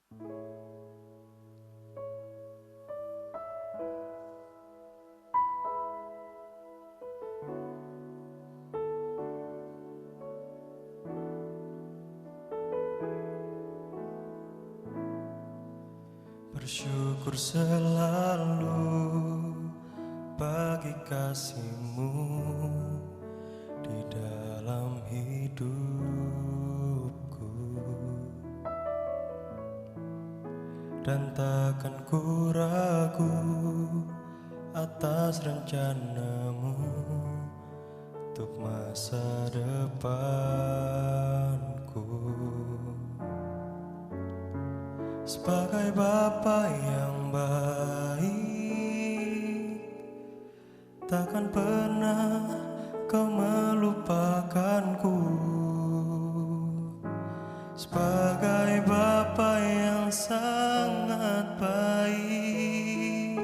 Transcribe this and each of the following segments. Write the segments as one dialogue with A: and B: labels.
A: Bersyukur selalu bagi kasih-Mu di dalam hidupku, dan takkan ku ragu atas rencana-Mu untuk masa depanku. Sebagai Bapa yang baik, takkan pernah Kau melupakanku. Sebagai Bapa yang sangat baik,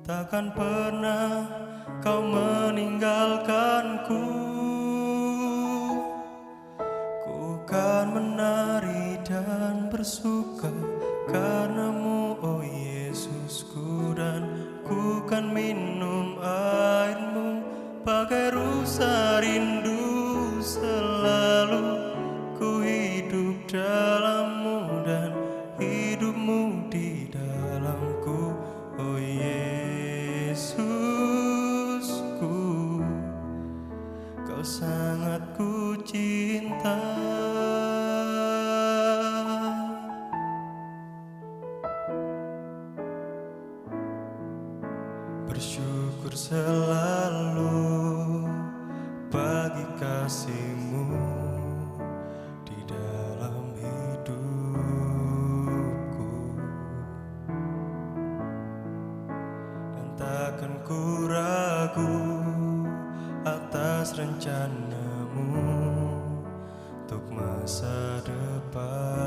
A: takkan pernah Kau meninggalkanku. Ku kan menari dan bersuka karena-Mu, oh Yesusku, dan ku kan minum air-Mu bagai rusa rindu. Selalu ku hidup dalam-Mu dan hidup-Mu di dalamku, oh Yesusku, Kau sangat ku cinta. Bersyukur selalu bagi kasih-Mu di dalam hidupku, dan takkan ku ragu atas rencana-Mu untuk masa depanku.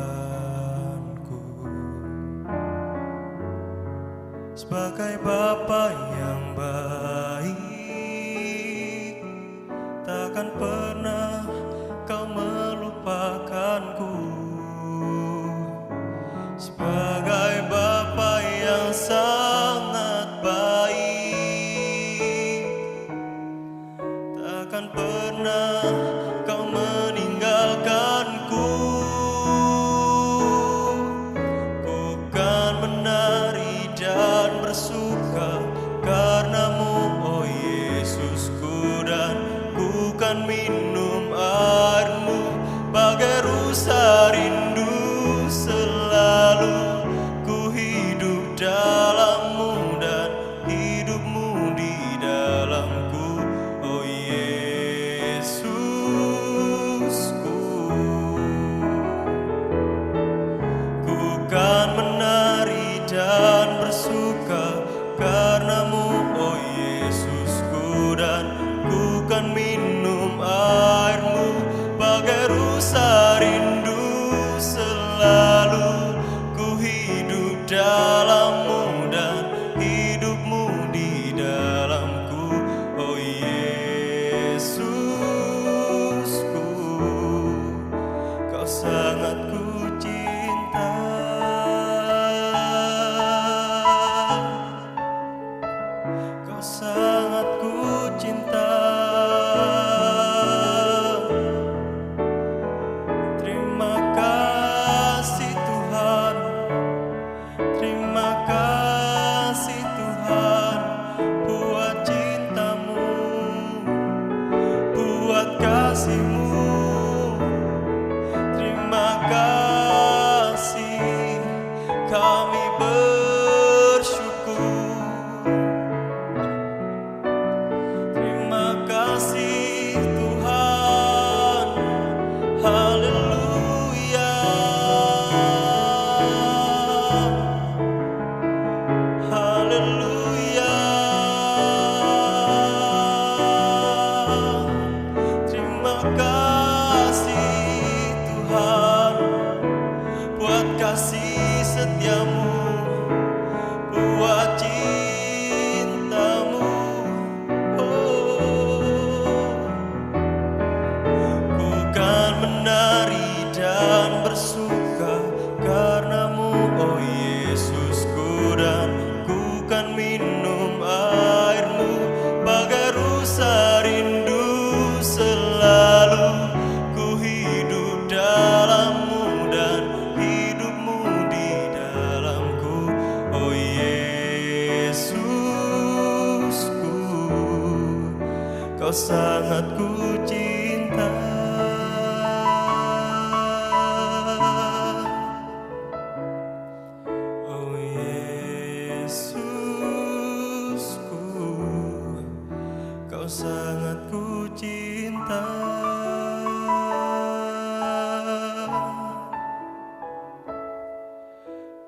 A: Sebagai Bapa yang baik, takkan pernah Kau melupakanku. Sebagai Bapa yang sangat baik, takkan pernah Kau meninggalkanku. Ku kan menari dan bersuka karena-Mu, oh Yesusku, dan ku kan minum air-Mu bagai rusa rindu. Selalu ku hidup dalam-Mu dan hidup-Mu di dalamku, oh Yesusku. Ku kan menari dan bersuka karena-Mu, oh Yesusku, dan ku kan minum air-Mu bagai rusa rindu. Selalu ku hidup dalam-Mu dan hidup-Mu di dalamku, oh Yesusku, Kau sangat ku cinta. Kau sangat ku cinta. Terima kasih Tuhan, terima kasih Tuhan buat cinta-Mu, buat kasih-Mu. Terima kasih, kami bersyukur. Terima kasih Tuhan, haleluya, haleluya. Terima kasih Tuhan buat kasih setia-Mu, buat cinta-Mu. Ku kan menari dan bersuka ku cinta. Oh Yesusku, Kau sangat ku cinta.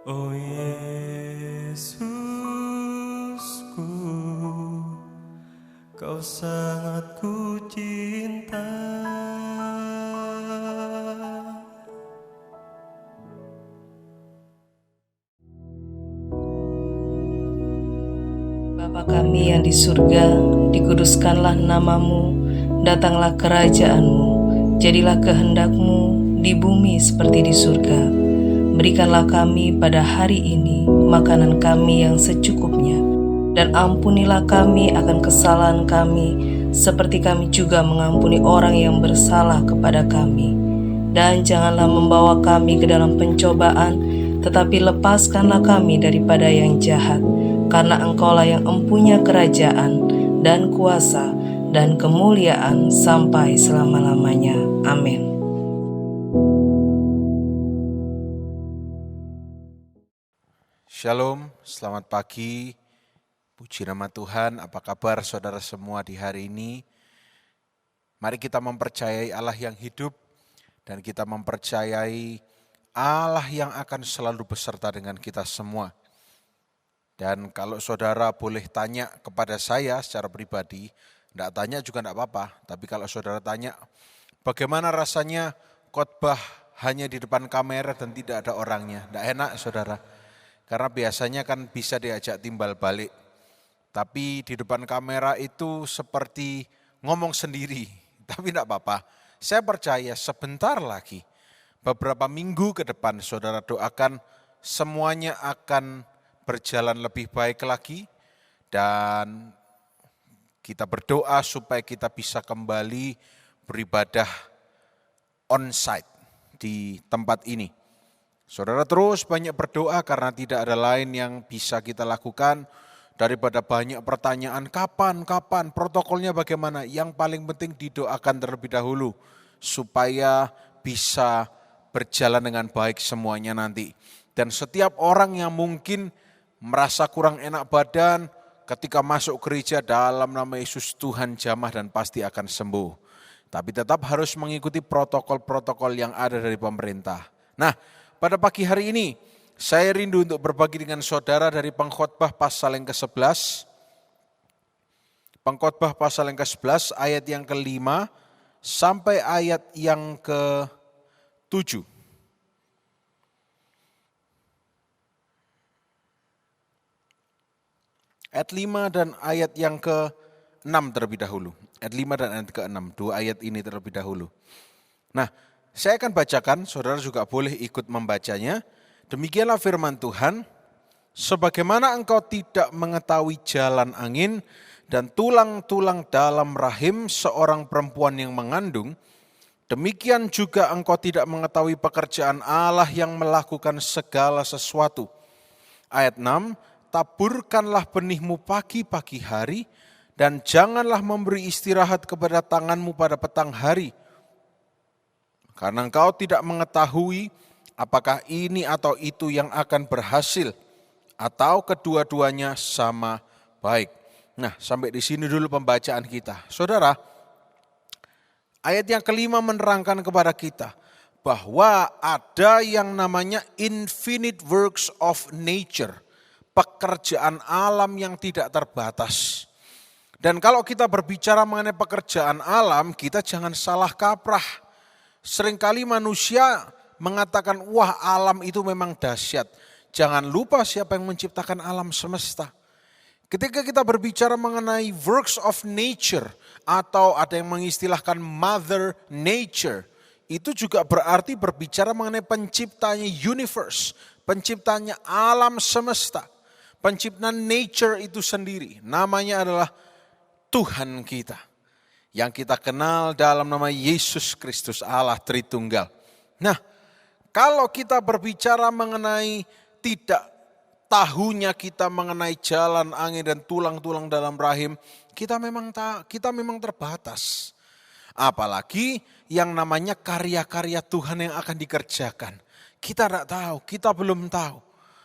A: Oh Yesusku, Kau sangat ku cinta.
B: Bapa kami yang di surga, dikuduskanlah namamu, datanglah kerajaan-Mu, jadilah kehendak-Mu di bumi seperti di surga. Berikanlah kami pada hari ini makanan kami yang secukupnya, dan ampunilah kami akan kesalahan kami, seperti kami juga mengampuni orang yang bersalah kepada kami. Dan janganlah membawa kami ke dalam pencobaan, tetapi lepaskanlah kami daripada yang jahat. Karena Engkaulah yang empunya kerajaan dan kuasa dan kemuliaan sampai selama-lamanya. Amin.
C: Shalom, selamat pagi. Puji nama Tuhan, apa kabar saudara semua di hari ini? Mari kita mempercayai Allah yang hidup dan kita mempercayai Allah yang akan selalu beserta dengan kita semua. Dan kalau saudara boleh tanya kepada saya secara pribadi, enggak tanya juga enggak apa-apa, tapi kalau saudara tanya, bagaimana rasanya khotbah hanya di depan kamera dan tidak ada orangnya? Enggak enak saudara, karena biasanya kan bisa diajak timbal balik. Tapi di depan kamera itu seperti ngomong sendiri, tapi enggak apa-apa. Saya percaya sebentar lagi, beberapa minggu ke depan saudara doakan semuanya akan berjalan lebih baik lagi, dan kita berdoa supaya kita bisa kembali beribadah on-site di tempat ini. Saudara terus banyak berdoa karena tidak ada lain yang bisa kita lakukan daripada banyak pertanyaan kapan, protokolnya bagaimana. Yang paling penting didoakan terlebih dahulu supaya bisa berjalan dengan baik semuanya nanti. Dan setiap orang yang mungkin merasa kurang enak badan, ketika masuk gereja dalam nama Yesus Tuhan jamah dan pasti akan sembuh. Tapi tetap harus mengikuti protokol-protokol yang ada dari pemerintah. Nah, pada pagi hari ini saya rindu untuk berbagi dengan saudara dari Pengkhotbah pasal yang ke-11. Pengkhotbah pasal yang ke-11 ayat yang ke-5 sampai ayat yang ke-7. Ayat 5 dan ayat yang ke-6 terlebih dahulu. Ayat 5 dan ayat ke-6, dua ayat ini terlebih dahulu. Nah, saya akan bacakan, saudara juga boleh ikut membacanya. Demikianlah firman Tuhan, sebagaimana engkau tidak mengetahui jalan angin dan tulang-tulang dalam rahim seorang perempuan yang mengandung, demikian juga engkau tidak mengetahui pekerjaan Allah yang melakukan segala sesuatu. Ayat 6, taburkanlah benihmu pagi-pagi hari, dan janganlah memberi istirahat kepada tanganmu pada petang hari. Karena engkau tidak mengetahui apakah ini atau itu yang akan berhasil, atau kedua-duanya sama baik. Nah, sampai di sini dulu pembacaan kita. Saudara, ayat yang ke-5 menerangkan kepada kita bahwa ada yang namanya infinite works of nature, pekerjaan alam yang tidak terbatas. Dan kalau kita berbicara mengenai pekerjaan alam, kita jangan salah kaprah. Seringkali manusia mengatakan, wah alam itu memang dahsyat. Jangan lupa siapa yang menciptakan alam semesta. Ketika kita berbicara mengenai works of nature, atau ada yang mengistilahkan mother nature, itu juga berarti berbicara mengenai penciptanya universe, penciptanya alam semesta. Penciptaan nature itu sendiri, namanya adalah Tuhan kita. Yang kita kenal dalam nama Yesus Kristus Allah Tritunggal. Nah, kalau kita berbicara mengenai tidak tahunya kita mengenai jalan angin dan tulang-tulang dalam rahim, kita memang terbatas. Apalagi yang namanya karya-karya Tuhan yang akan dikerjakan. Kita tidak tahu, kita belum tahu.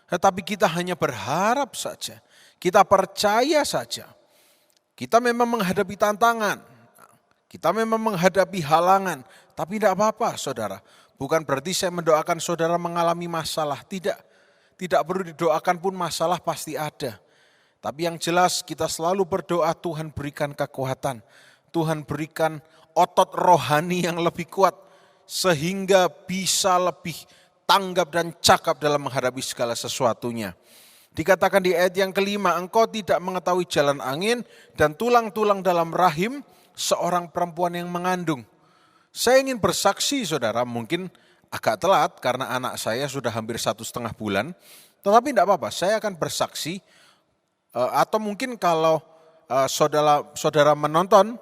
C: Tetapi kita hanya berharap saja. Kita percaya saja. Kita memang menghadapi tantangan. Kita memang menghadapi halangan. Tapi tidak apa-apa saudara. Bukan berarti saya mendoakan saudara mengalami masalah. Tidak. Tidak perlu didoakan pun masalah pasti ada. Tapi yang jelas kita selalu berdoa Tuhan berikan kekuatan. Tuhan berikan otot rohani yang lebih kuat. Sehingga bisa lebih tanggap dan cakap dalam menghadapi segala sesuatunya. Dikatakan di ayat yang kelima, engkau tidak mengetahui jalan angin dan tulang-tulang dalam rahim seorang perempuan yang mengandung. Saya ingin bersaksi saudara, mungkin agak telat karena anak saya sudah hampir 1,5 bulan. Tetapi tidak apa-apa, saya akan bersaksi. Atau mungkin kalau saudara menonton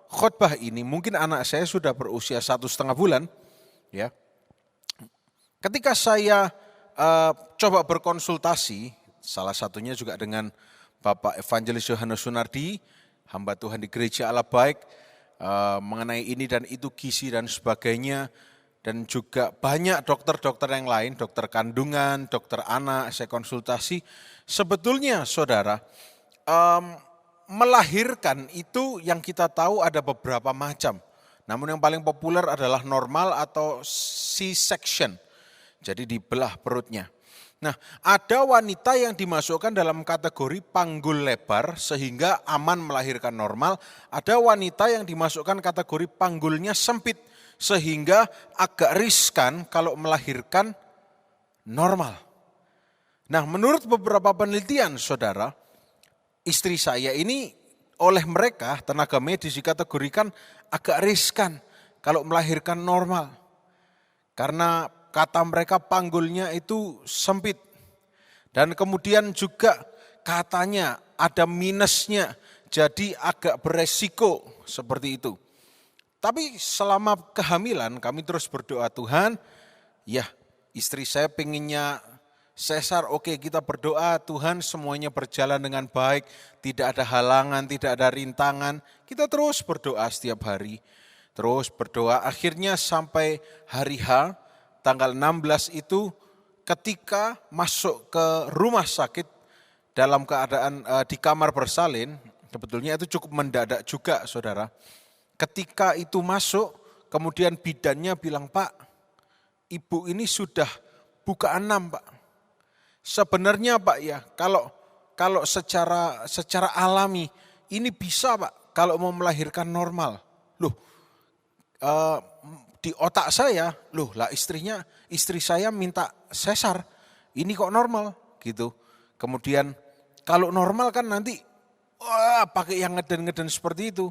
C: khotbah ini, mungkin anak saya sudah berusia 1,5 bulan. Ya. Ketika saya coba berkonsultasi, salah satunya juga dengan Bapak Evangelis Yohanes Sunardi, hamba Tuhan di Gereja Allah Baik, mengenai ini dan itu gizi dan sebagainya, dan juga banyak dokter-dokter yang lain, dokter kandungan, dokter anak, saya konsultasi. Sebetulnya saudara, melahirkan itu yang kita tahu ada beberapa macam. Namun yang paling populer adalah normal atau C-section, jadi dibelah perutnya. Nah, ada wanita yang dimasukkan dalam kategori panggul lebar sehingga aman melahirkan normal. Ada wanita yang dimasukkan kategori panggulnya sempit sehingga agak riskan kalau melahirkan normal. Nah, menurut beberapa penelitian saudara, istri saya ini oleh mereka tenaga medis dikategorikan agak riskan kalau melahirkan normal. Karena kata mereka panggulnya itu sempit. Dan kemudian juga katanya ada minusnya, jadi agak beresiko seperti itu. Tapi selama kehamilan kami terus berdoa, Tuhan, ya istri saya pengennya sesar, oke kita berdoa Tuhan semuanya berjalan dengan baik, tidak ada halangan, tidak ada rintangan. Kita terus berdoa setiap hari, terus berdoa. Akhirnya sampai hari H, tanggal 16 itu ketika masuk ke rumah sakit dalam keadaan di kamar bersalin, sebetulnya itu cukup mendadak juga saudara. Ketika itu masuk, kemudian bidannya bilang, Pak, ibu ini sudah buka 6 Pak. Sebenarnya Pak ya, kalau secara alami ini bisa Pak, kalau mau melahirkan normal. Loh, di otak saya, loh lah istri saya minta sesar, ini kok normal gitu. Kemudian kalau normal kan nanti pakai yang ngeden-ngeden seperti itu,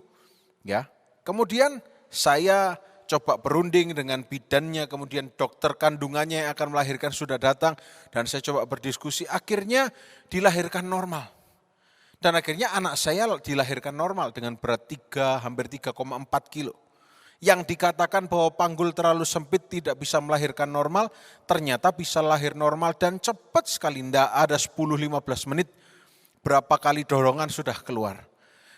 C: ya. Kemudian saya coba berunding dengan bidannya, kemudian dokter kandungannya yang akan melahirkan sudah datang, dan saya coba berdiskusi, akhirnya dilahirkan normal. Dan akhirnya anak saya dilahirkan normal dengan berat hampir 3,4 kilo. Yang dikatakan bahwa panggul terlalu sempit tidak bisa melahirkan normal, ternyata bisa lahir normal dan cepat sekali, tidak ada 10-15 menit, berapa kali dorongan sudah keluar.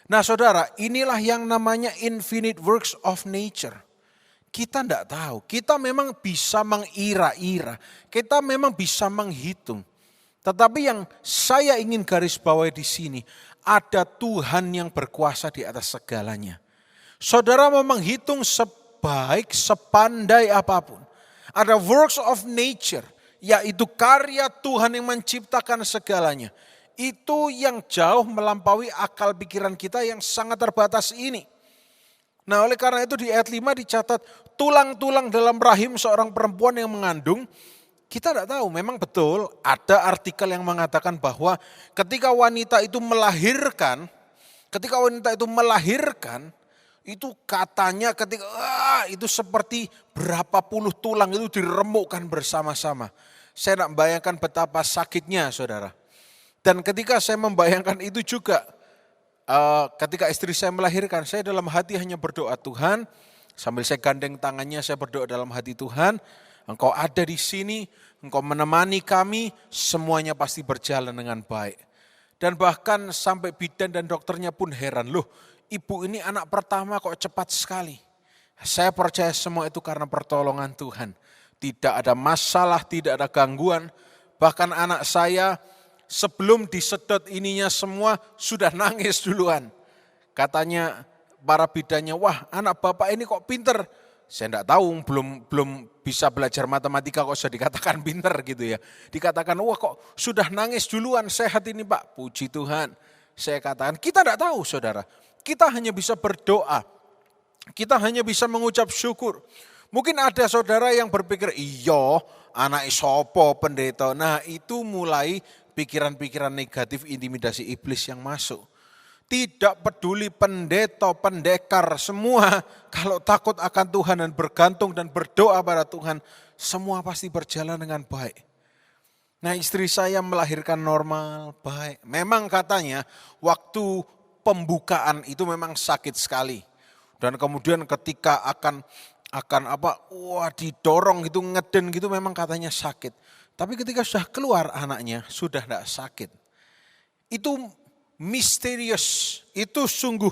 C: Nah saudara, inilah yang namanya infinite works of nature. Kita tidak tahu, kita memang bisa mengira-ira, kita memang bisa menghitung. Tetapi yang saya ingin garis bawahi di sini, ada Tuhan yang berkuasa di atas segalanya. Saudara mau menghitung sebaik, sepandai apapun. Ada works of nature, yaitu karya Tuhan yang menciptakan segalanya. Itu yang jauh melampaui akal pikiran kita yang sangat terbatas ini. Nah oleh karena itu di ayat 5 dicatat tulang-tulang dalam rahim seorang perempuan yang mengandung. Kita tidak tahu, memang betul ada artikel yang mengatakan bahwa ketika wanita itu melahirkan, itu katanya ketika itu seperti berapa puluh tulang itu diremukkan bersama-sama. Saya tidak membayangkan betapa sakitnya saudara. Dan ketika saya membayangkan itu juga, ketika istri saya melahirkan, saya dalam hati hanya berdoa, Tuhan, sambil saya gandeng tangannya, saya berdoa dalam hati, Tuhan, Engkau ada di sini, Engkau menemani kami, semuanya pasti berjalan dengan baik. Dan bahkan sampai bidan dan dokternya pun heran, loh ibu ini anak pertama kok cepat sekali. Saya percaya semua itu karena pertolongan Tuhan. Tidak ada masalah, tidak ada gangguan. Bahkan anak saya sebelum disedot ininya semua sudah nangis duluan. Katanya para bidannya, wah anak bapak ini kok pinter. Saya enggak tahu, belum bisa belajar matematika kok sudah dikatakan pinter gitu ya. Dikatakan, wah kok sudah nangis duluan, sehat ini Pak. Puji Tuhan. Saya katakan, kita enggak tahu saudara. Kita hanya bisa berdoa. Kita hanya bisa mengucap syukur. Mungkin ada saudara yang berpikir, iya anak sopo pendeta. Nah itu mulai pikiran-pikiran negatif intimidasi iblis yang masuk. Tidak peduli pendeta, pendekar, semua kalau takut akan Tuhan dan bergantung dan berdoa pada Tuhan, semua pasti berjalan dengan baik. Nah istri saya melahirkan normal, baik. Memang katanya waktu pembukaan itu memang sakit sekali. Dan kemudian ketika akan didorong gitu, ngeden gitu memang katanya sakit. Tapi ketika sudah keluar anaknya, sudah tidak sakit. Itu misterius, itu sungguh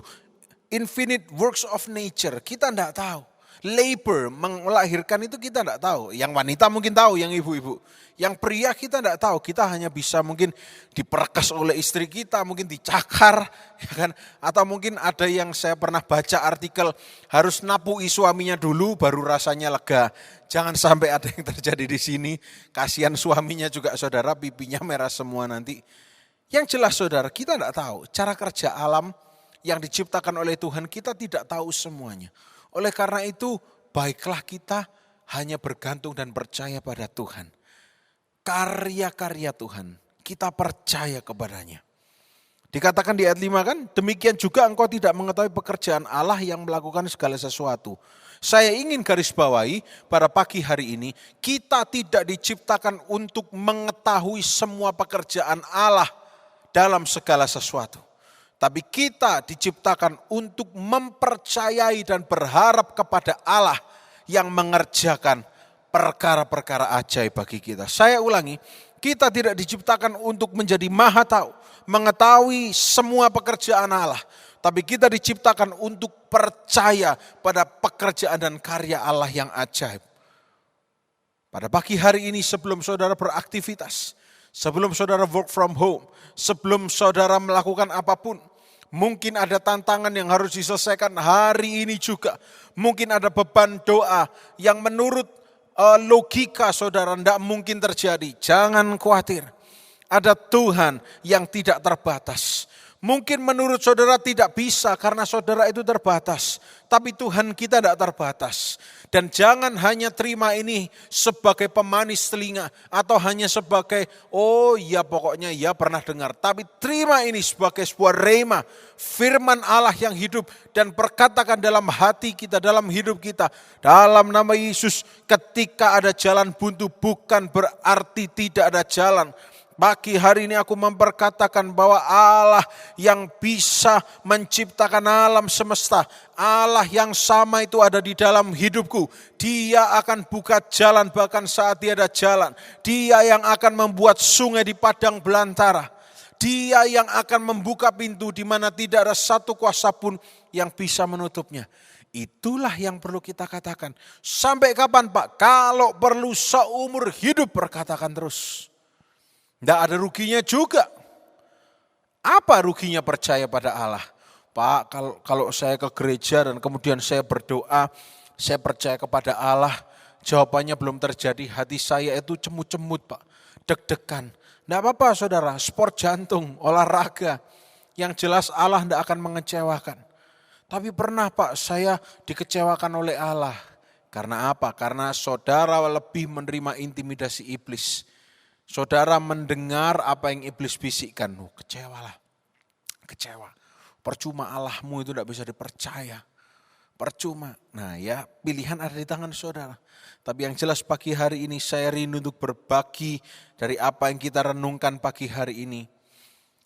C: infinite works of nature, kita tidak tahu. Labor, melahirkan itu kita tidak tahu. Yang wanita mungkin tahu, yang ibu-ibu. Yang pria kita tidak tahu, kita hanya bisa mungkin diperkas oleh istri kita, mungkin dicakar, ya kan? Atau mungkin ada yang saya pernah baca artikel, harus napui suaminya dulu baru rasanya lega. Jangan sampai ada yang terjadi di sini, kasihan suaminya juga saudara, pipinya merah semua nanti. Yang jelas saudara, kita tidak tahu cara kerja alam yang diciptakan oleh Tuhan, kita tidak tahu semuanya. Oleh karena itu, baiklah kita hanya bergantung dan percaya pada Tuhan. Karya-karya Tuhan, kita percaya kepadanya. Dikatakan di ayat 5 kan, demikian juga engkau tidak mengetahui pekerjaan Allah yang melakukan segala sesuatu. Saya ingin garis bawahi pada pagi hari ini, kita tidak diciptakan untuk mengetahui semua pekerjaan Allah dalam segala sesuatu. Tapi kita diciptakan untuk mempercayai dan berharap kepada Allah yang mengerjakan perkara-perkara ajaib bagi kita. Saya ulangi, kita tidak diciptakan untuk menjadi maha tahu, mengetahui semua pekerjaan Allah. Tapi kita diciptakan untuk percaya pada pekerjaan dan karya Allah yang ajaib. Pada pagi hari ini sebelum saudara beraktivitas, sebelum saudara work from home, sebelum saudara melakukan apapun, mungkin ada tantangan yang harus diselesaikan hari ini juga. Mungkin ada beban doa yang menurut logika saudara tidak mungkin terjadi. Jangan khawatir, ada Tuhan yang tidak terbatas. Mungkin menurut saudara tidak bisa karena saudara itu terbatas. Tapi Tuhan kita tidak terbatas. Dan jangan hanya terima ini sebagai pemanis telinga. Atau hanya sebagai, oh ya pokoknya ya pernah dengar. Tapi terima ini sebagai sebuah rema. Firman Allah yang hidup. Dan perkatakan dalam hati kita, dalam hidup kita. Dalam nama Yesus, ketika ada jalan buntu bukan berarti tidak ada jalan. Pagi hari ini aku memperkatakan bahwa Allah yang bisa menciptakan alam semesta, Allah yang sama itu ada di dalam hidupku. Dia akan buka jalan bahkan saat tiada jalan. Dia yang akan membuat sungai di padang belantara. Dia yang akan membuka pintu di mana tidak ada satu kuasa pun yang bisa menutupnya. Itulah yang perlu kita katakan. Sampai kapan Pak? Kalau perlu seumur hidup perkatakan terus. Tidak ada ruginya juga. Apa ruginya percaya pada Allah? Pak, kalau saya ke gereja dan kemudian saya berdoa, saya percaya kepada Allah, jawabannya belum terjadi, hati saya itu cemut-cemut Pak, deg-degan. Tidak apa-apa saudara, sport jantung, olahraga, yang jelas Allah tidak akan mengecewakan. Tapi pernah Pak, saya dikecewakan oleh Allah. Karena apa? Karena saudara lebih menerima intimidasi iblis. Saudara mendengar apa yang iblis bisikkan, kecewalah, kecewa. Percuma Allahmu itu tidak bisa dipercaya, percuma. Nah ya pilihan ada di tangan saudara. Tapi yang jelas pagi hari ini saya rindu untuk berbagi dari apa yang kita renungkan pagi hari ini.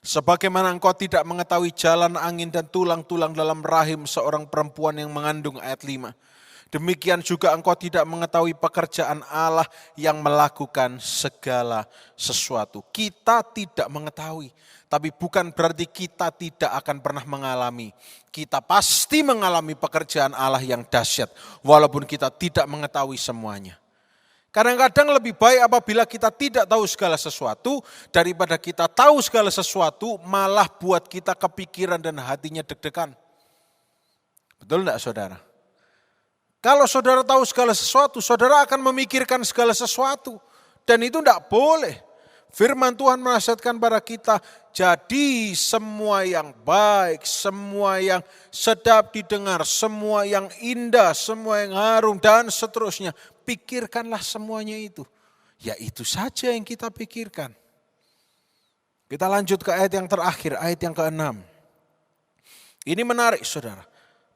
C: Sebagaimana engkau tidak mengetahui jalan angin dan tulang-tulang dalam rahim seorang perempuan yang mengandung ayat 5. Demikian juga engkau tidak mengetahui pekerjaan Allah yang melakukan segala sesuatu. Kita tidak mengetahui, tapi bukan berarti kita tidak akan pernah mengalami. Kita pasti mengalami pekerjaan Allah yang dahsyat, walaupun kita tidak mengetahui semuanya. Kadang-kadang lebih baik apabila kita tidak tahu segala sesuatu, daripada kita tahu segala sesuatu, malah buat kita kepikiran dan hatinya deg-degan. Betul enggak saudara? Kalau saudara tahu segala sesuatu, saudara akan memikirkan segala sesuatu. Dan itu tidak boleh. Firman Tuhan menasihatkan pada kita, jadi semua yang baik, semua yang sedap didengar, semua yang indah, semua yang harum, dan seterusnya. Pikirkanlah semuanya itu. Ya itu saja yang kita pikirkan. Kita lanjut ke ayat yang terakhir, ayat yang ke-6. Ini menarik saudara.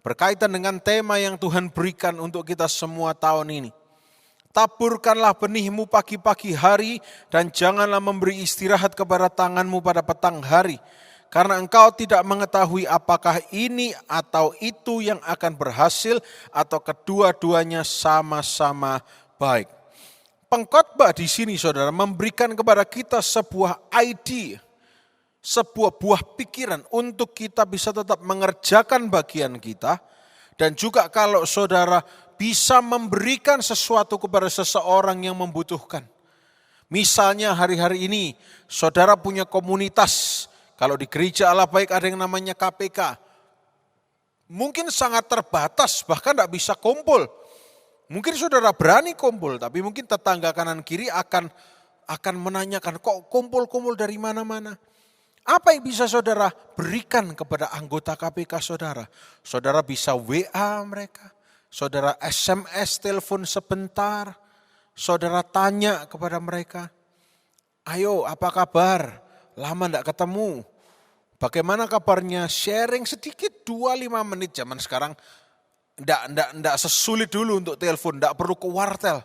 C: Berkaitan dengan tema yang Tuhan berikan untuk kita semua tahun ini. Taburkanlah benihmu pagi-pagi hari dan janganlah memberi istirahat kepada tanganmu pada petang hari. Karena engkau tidak mengetahui apakah ini atau itu yang akan berhasil atau kedua-duanya sama-sama baik. Pengkhotbah di sini saudara memberikan kepada kita sebuah ide, sebuah buah pikiran untuk kita bisa tetap mengerjakan bagian kita. Dan juga kalau saudara bisa memberikan sesuatu kepada seseorang yang membutuhkan. Misalnya hari-hari ini saudara punya komunitas. Kalau di gereja Allah Baik ada yang namanya KPK. Mungkin sangat terbatas bahkan tidak bisa kumpul. Mungkin saudara berani kumpul tapi mungkin tetangga kanan kiri akan menanyakan kok kumpul-kumpul dari mana-mana. Apa yang bisa saudara berikan kepada anggota KPK saudara? Saudara bisa WA mereka, saudara SMS, telepon sebentar, saudara tanya kepada mereka, ayo apa kabar? Lama tidak ketemu, bagaimana kabarnya? Sharing sedikit 2-5 menit, zaman sekarang tidak sesulit dulu untuk telepon, tidak perlu ke wartel.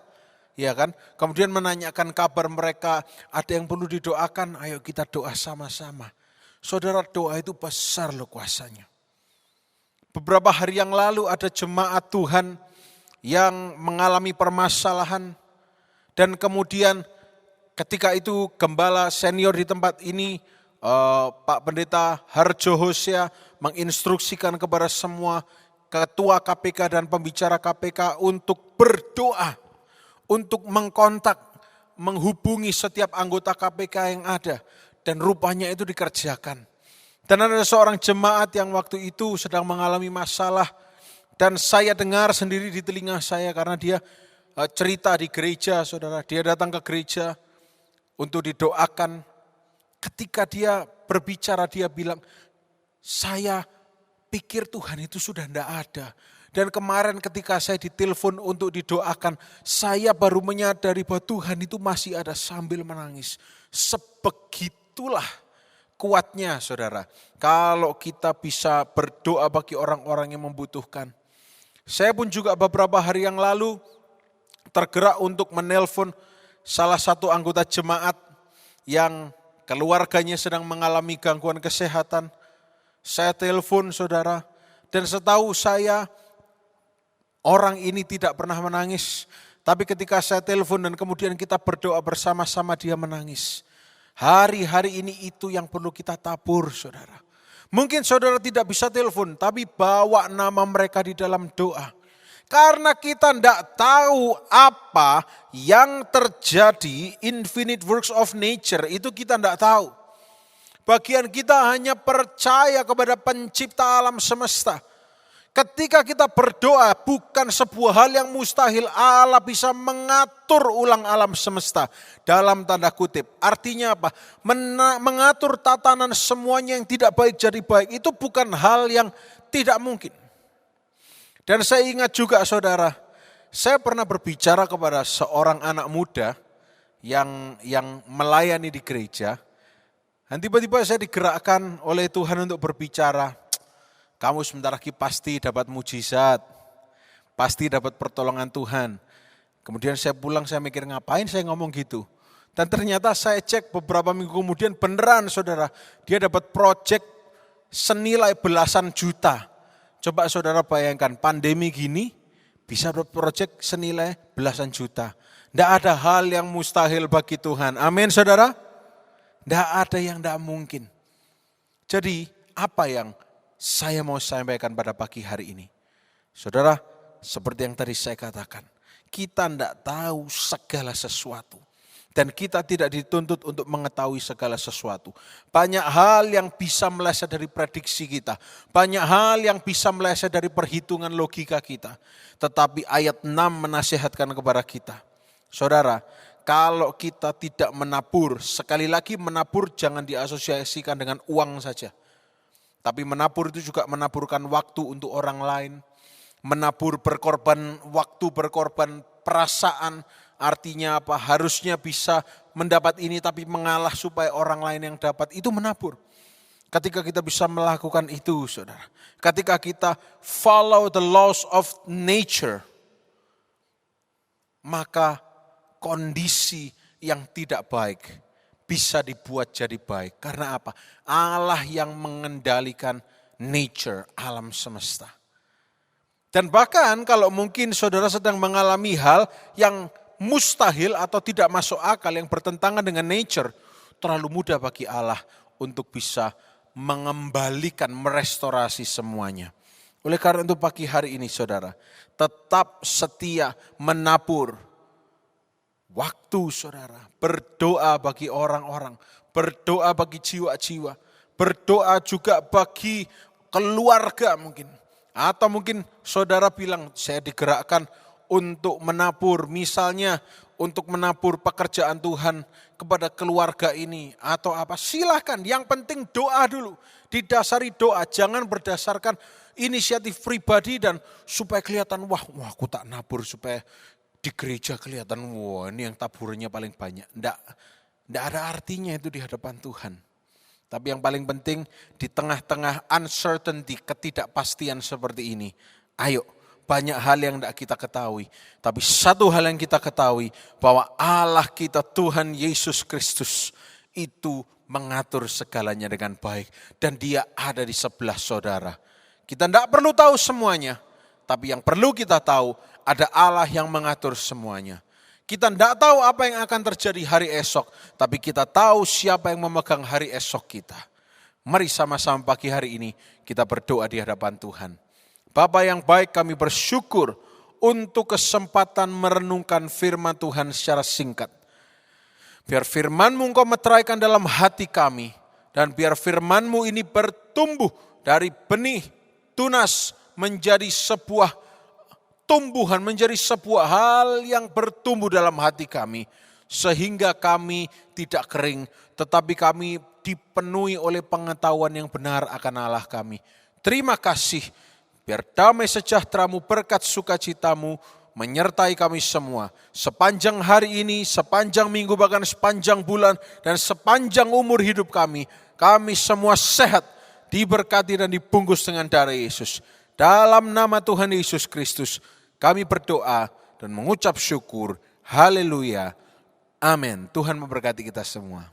C: Ya kan? Kemudian menanyakan kabar mereka, ada yang perlu didoakan, ayo kita doa sama-sama. Saudara, doa itu besar loh kuasanya. Beberapa hari yang lalu ada jemaat Tuhan yang mengalami permasalahan. Dan kemudian ketika itu gembala senior di tempat ini, Pak Pendeta Harjo Hosea menginstruksikan kepada semua ketua KPK dan pembicara KPK untuk berdoa. Untuk mengkontak, menghubungi setiap anggota KPK yang ada. Dan rupanya itu dikerjakan. Dan ada seorang jemaat yang waktu itu sedang mengalami masalah. Dan saya dengar sendiri di telinga saya karena dia cerita di gereja saudara. Dia datang ke gereja untuk didoakan. Ketika dia berbicara dia bilang, saya pikir Tuhan itu sudah tidak ada. Dan kemarin ketika saya ditelepon untuk didoakan, saya baru menyadari bahwa Tuhan itu masih ada sambil menangis. Sebegitulah kuatnya saudara, kalau kita bisa berdoa bagi orang-orang yang membutuhkan. Saya pun juga beberapa hari yang lalu tergerak untuk menelpon salah satu anggota jemaat yang keluarganya sedang mengalami gangguan kesehatan. Saya telepon saudara, dan setahu saya orang ini tidak pernah menangis, tapi ketika saya telepon dan kemudian kita berdoa bersama-sama dia menangis. Hari-hari ini itu yang perlu kita tabur saudara. Mungkin saudara tidak bisa telepon, tapi bawa nama mereka di dalam doa. Karena kita tidak tahu apa yang terjadi, infinite works of nature, itu kita tidak tahu. Bagian kita hanya percaya kepada pencipta alam semesta. Ketika kita berdoa bukan sebuah hal yang mustahil, Allah bisa mengatur ulang alam semesta dalam tanda kutip. Artinya apa? Mengatur tatanan semuanya yang tidak baik jadi baik itu bukan hal yang tidak mungkin. Dan saya ingat juga saudara, saya pernah berbicara kepada seorang anak muda yang melayani di gereja. Dan tiba-tiba saya digerakkan oleh Tuhan untuk berbicara. Kamu sebentar lagi pasti dapat mujizat, pasti dapat pertolongan Tuhan. Kemudian saya pulang, saya mikir ngapain saya ngomong gitu. Dan ternyata saya cek beberapa minggu kemudian beneran saudara, dia dapat proyek senilai belasan juta. Coba saudara bayangkan pandemi gini, bisa dapat proyek senilai belasan juta. Tidak ada hal yang mustahil bagi Tuhan. Amin saudara. Tidak ada yang tidak mungkin. Jadi apa yang saya mau sampaikan pada pagi hari ini? Saudara, seperti yang tadi saya katakan, kita tidak tahu segala sesuatu. Dan kita tidak dituntut untuk mengetahui segala sesuatu. Banyak hal yang bisa meleset dari prediksi kita. Banyak hal yang bisa meleset dari perhitungan logika kita. Tetapi ayat 6 menasihatkan kepada kita. Saudara, kalau kita tidak menabur, sekali lagi menabur jangan diasosiasikan dengan uang saja. Tapi menabur itu juga menaburkan waktu untuk orang lain. Menabur berkorban waktu, berkorban perasaan. Artinya apa? Harusnya bisa mendapat ini tapi mengalah supaya orang lain yang dapat. Itu menabur. Ketika kita bisa melakukan itu, saudara. Ketika kita follow the laws of nature, maka kondisi yang tidak baik bisa dibuat jadi baik. Karena apa? Allah yang mengendalikan nature, alam semesta. Dan bahkan kalau mungkin saudara sedang mengalami hal yang mustahil atau tidak masuk akal, yang bertentangan dengan nature, terlalu mudah bagi Allah untuk bisa mengembalikan, merestorasi semuanya. Oleh karena itu pagi hari ini saudara, tetap setia menabur waktu saudara, berdoa bagi orang-orang, berdoa bagi jiwa-jiwa, berdoa juga bagi keluarga mungkin. Atau mungkin saudara bilang, saya digerakkan untuk menabur, misalnya untuk menabur pekerjaan Tuhan kepada keluarga ini. Atau apa, silakan, yang penting doa dulu. Didasari doa, jangan berdasarkan inisiatif pribadi dan supaya kelihatan, wah aku tak nabur supaya di gereja kelihatan, wah ini yang taburannya paling banyak. Enggak ada artinya itu di hadapan Tuhan. Tapi yang paling penting di tengah-tengah uncertainty, ketidakpastian seperti ini, ayo, banyak hal yang tidak kita ketahui. Tapi satu hal yang kita ketahui, bahwa Allah kita Tuhan Yesus Kristus itu mengatur segalanya dengan baik. Dan Dia ada di sebelah saudara. Kita tidak perlu tahu semuanya, tapi yang perlu kita tahu, ada Allah yang mengatur semuanya. Kita tidak tahu apa yang akan terjadi hari esok, tapi kita tahu siapa yang memegang hari esok kita. Mari sama-sama pagi hari ini kita berdoa di hadapan Tuhan. Bapa yang baik, kami bersyukur untuk kesempatan merenungkan firman Tuhan secara singkat. Biar firman-Mu Engkau meteraikan dalam hati kami, dan biar firman-Mu ini bertumbuh dari benih tunas menjadi sebuah tumbuhan, menjadi sebuah hal yang bertumbuh dalam hati kami. Sehingga kami tidak kering, tetapi kami dipenuhi oleh pengetahuan yang benar akan Allah kami. Terima kasih, biar damai sejahtera-Mu, berkat sukacita-Mu menyertai kami semua. Sepanjang hari ini, sepanjang minggu, bahkan sepanjang bulan, dan sepanjang umur hidup kami semua sehat, diberkati dan dibungkus dengan darah Yesus. Dalam nama Tuhan Yesus Kristus, kami berdoa dan mengucap syukur. Haleluya. Amin. Tuhan memberkati kita semua.